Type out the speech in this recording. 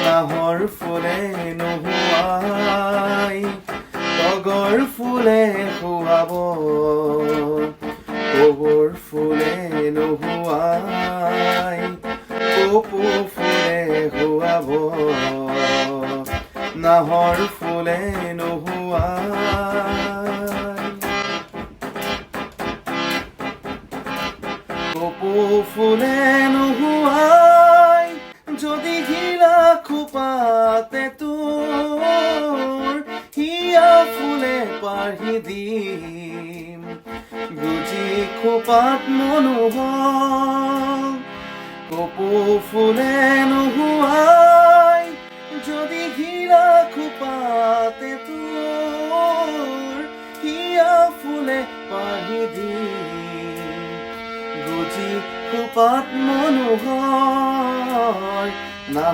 নাহৰ ফুলে নোহোৱাই তগৰ ফুলে খুৱাব কপৌৰ ফুলে নোহোৱাই কপৌ ফুলে খুৱাব নাহৰ ফুলে নোহোৱাই কপৌ ফুলে নোহোৱাই যদি ঘিলা খোপাতে তোৰ হিয়া ফুলে পাহি দিম গুজি খোপাত মনোহৰ কপৌ ফুলে নোহোৱাই